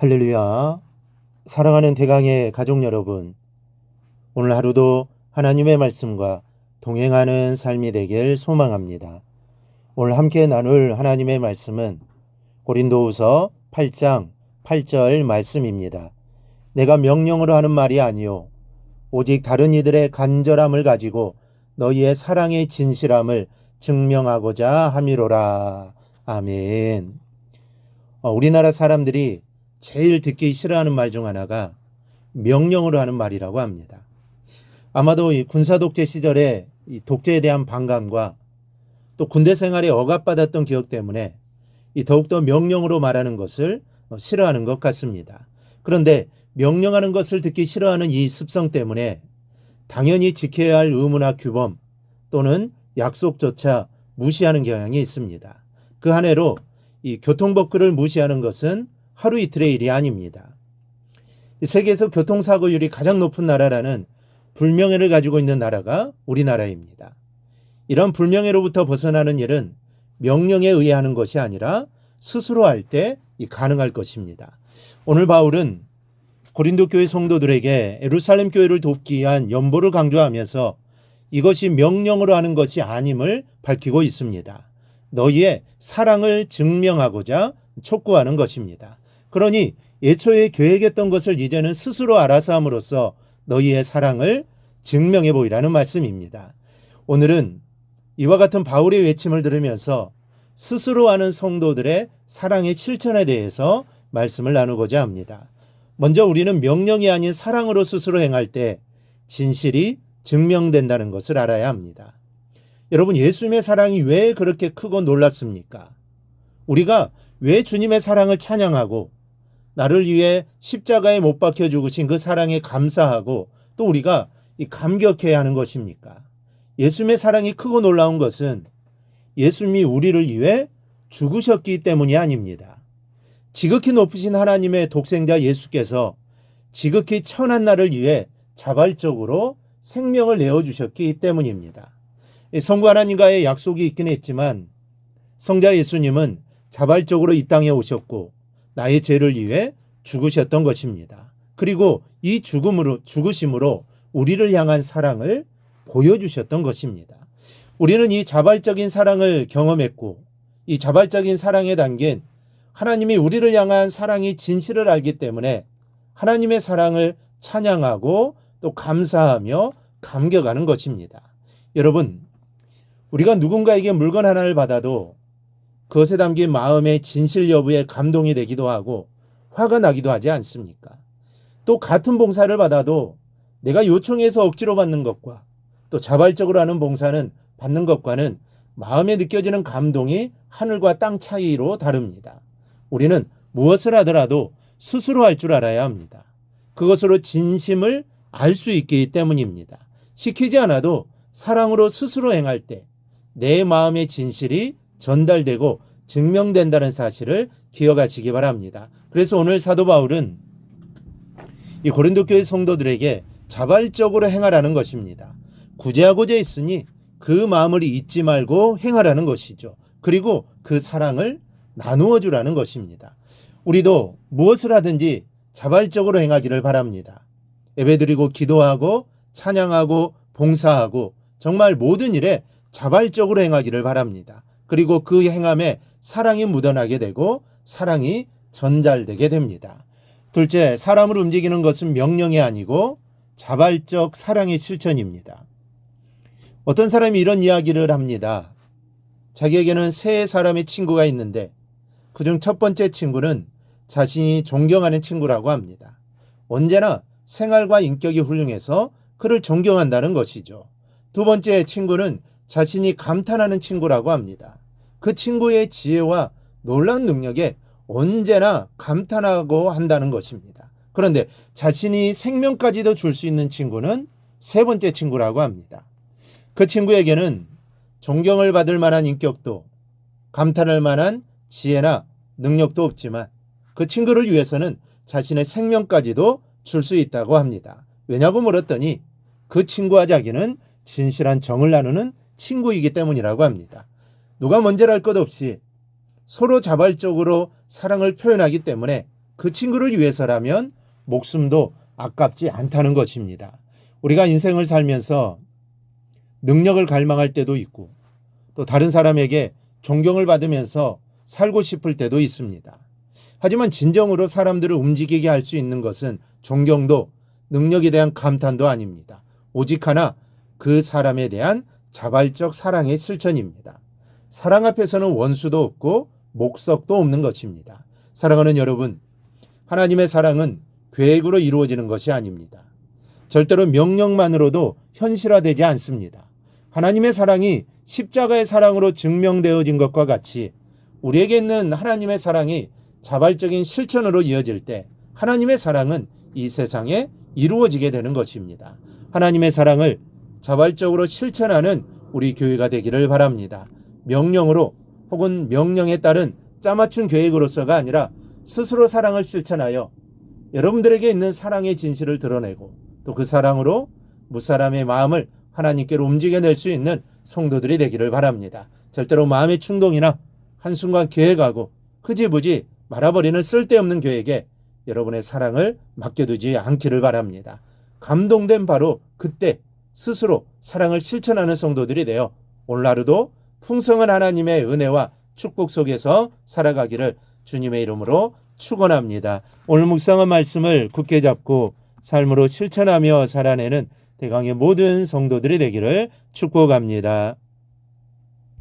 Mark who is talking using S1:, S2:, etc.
S1: 할렐루야. 사랑하는 대강의 가족 여러분, 오늘 하루도 하나님의 말씀과 동행하는 삶이 되길 소망합니다. 오늘 함께 나눌 하나님의 말씀은 고린도후서 8장 8절 말씀입니다. 내가 명령으로 하는 말이 아니요 오직 다른 이들의 간절함을 가지고 너희의 사랑의 진실함을 증명하고자 함이로라. 아멘. 우리나라 사람들이 제일 듣기 싫어하는 말 중 하나가 명령으로 하는 말이라고 합니다. 아마도 이 군사독재 시절에 이 독재에 대한 반감과 또 군대 생활에 억압받았던 기억 때문에 이 더욱더 명령으로 말하는 것을 싫어하는 것 같습니다. 그런데 명령하는 것을 듣기 싫어하는 이 습성 때문에 당연히 지켜야 할 의무나 규범 또는 약속조차 무시하는 경향이 있습니다. 그 한 해로 이 교통법규를 무시하는 것은 하루 이틀의 일이 아닙니다. 세계에서 교통사고율이 가장 높은 나라라는 불명예를 가지고 있는 나라가 우리나라입니다. 이런 불명예로부터 벗어나는 일은 명령에 의해 하는 것이 아니라 스스로 할 때 가능할 것입니다. 오늘 바울은 고린도 교회 성도들에게 예루살렘 교회를 돕기 위한 연보를 강조하면서 이것이 명령으로 하는 것이 아님을 밝히고 있습니다. 너희의 사랑을 증명하고자 촉구하는 것입니다. 그러니 예초에 계획했던 것을 이제는 스스로 알아서 함으로써 너희의 사랑을 증명해 보이라는 말씀입니다. 오늘은 이와 같은 바울의 외침을 들으면서 스스로 하는 성도들의 사랑의 실천에 대해서 말씀을 나누고자 합니다. 먼저 우리는 명령이 아닌 사랑으로 스스로 행할 때 진실이 증명된다는 것을 알아야 합니다. 여러분, 예수님의 사랑이 왜 그렇게 크고 놀랍습니까? 우리가 왜 주님의 사랑을 찬양하고 나를 위해 십자가에 못 박혀 죽으신 그 사랑에 감사하고 또 우리가 감격해야 하는 것입니까? 예수님의 사랑이 크고 놀라운 것은 예수님이 우리를 위해 죽으셨기 때문이 아닙니다. 지극히 높으신 하나님의 독생자 예수께서 지극히 천한 나를 위해 자발적으로 생명을 내어주셨기 때문입니다. 성부 하나님과의 약속이 있긴 했지만 성자 예수님은 자발적으로 이 땅에 오셨고 나의 죄를 위해 죽으셨던 것입니다. 그리고 이 죽으심으로 우리를 향한 사랑을 보여주셨던 것입니다. 우리는 이 자발적인 사랑을 경험했고 이 자발적인 사랑에 담긴 하나님이 우리를 향한 사랑의 진실을 알기 때문에 하나님의 사랑을 찬양하고 또 감사하며 감격하는 것입니다. 여러분, 우리가 누군가에게 물건 하나를 받아도 그것에 담긴 마음의 진실 여부에 감동이 되기도 하고 화가 나기도 하지 않습니까? 또 같은 봉사를 받아도 내가 요청해서 억지로 받는 것과 또 자발적으로 하는 봉사는 받는 것과는 마음에 느껴지는 감동이 하늘과 땅 차이로 다릅니다. 우리는 무엇을 하더라도 스스로 할 줄 알아야 합니다. 그것으로 진심을 알 수 있기 때문입니다. 시키지 않아도 사랑으로 스스로 행할 때 내 마음의 진실이 전달되고 증명된다는 사실을 기억하시기 바랍니다. 그래서 오늘 사도 바울은 이 고린도 교회 성도들에게 자발적으로 행하라는 것입니다. 구제하고자 했으니 그 마음을 잊지 말고 행하라는 것이죠. 그리고 그 사랑을 나누어 주라는 것입니다. 우리도 무엇을 하든지 자발적으로 행하기를 바랍니다. 예배드리고 기도하고 찬양하고 봉사하고 정말 모든 일에 자발적으로 행하기를 바랍니다. 그리고 그 행함에 사랑이 묻어나게 되고 사랑이 전달되게 됩니다. 둘째, 사람을 움직이는 것은 명령이 아니고 자발적 사랑의 실천입니다. 어떤 사람이 이런 이야기를 합니다. 자기에게는 세 사람의 친구가 있는데 그중 첫 번째 친구는 자신이 존경하는 친구라고 합니다. 언제나 생활과 인격이 훌륭해서 그를 존경한다는 것이죠. 두 번째 친구는 자신이 감탄하는 친구라고 합니다. 그 친구의 지혜와 놀라운 능력에 언제나 감탄하고 한다는 것입니다. 그런데 자신이 생명까지도 줄 수 있는 친구는 세 번째 친구라고 합니다. 그 친구에게는 존경을 받을 만한 인격도 감탄할 만한 지혜나 능력도 없지만 그 친구를 위해서는 자신의 생명까지도 줄 수 있다고 합니다. 왜냐고 물었더니 그 친구와 자기는 진실한 정을 나누는 친구이기 때문이라고 합니다. 누가 먼저랄 것 없이 서로 자발적으로 사랑을 표현하기 때문에 그 친구를 위해서라면 목숨도 아깝지 않다는 것입니다. 우리가 인생을 살면서 능력을 갈망할 때도 있고 또 다른 사람에게 존경을 받으면서 살고 싶을 때도 있습니다. 하지만 진정으로 사람들을 움직이게 할 수 있는 것은 존경도 능력에 대한 감탄도 아닙니다. 오직 하나, 그 사람에 대한 자발적 사랑의 실천입니다. 사랑 앞에서는 원수도 없고 목석도 없는 것입니다. 사랑하는 여러분, 하나님의 사랑은 계획으로 이루어지는 것이 아닙니다. 절대로 명령만으로도 현실화되지 않습니다. 하나님의 사랑이 십자가의 사랑으로 증명되어진 것과 같이 우리에게 있는 하나님의 사랑이 자발적인 실천으로 이어질 때 하나님의 사랑은 이 세상에 이루어지게 되는 것입니다. 하나님의 사랑을 자발적으로 실천하는 우리 교회가 되기를 바랍니다. 명령으로 혹은 명령에 따른 짜맞춘 계획으로서가 아니라 스스로 사랑을 실천하여 여러분들에게 있는 사랑의 진실을 드러내고 또 그 사랑으로 무사람의 마음을 하나님께로 움직여낼 수 있는 성도들이 되기를 바랍니다. 절대로 마음의 충동이나 한순간 계획하고 흐지부지 말아버리는 쓸데없는 계획에 여러분의 사랑을 맡겨두지 않기를 바랍니다. 감동된 바로 그때 스스로 사랑을 실천하는 성도들이 되어 오늘 하루도 풍성한 하나님의 은혜와 축복 속에서 살아가기를 주님의 이름으로 축원합니다. 오늘 묵상한 말씀을 굳게 잡고 삶으로 실천하며 살아내는 대강의 모든 성도들이 되기를 축복합니다.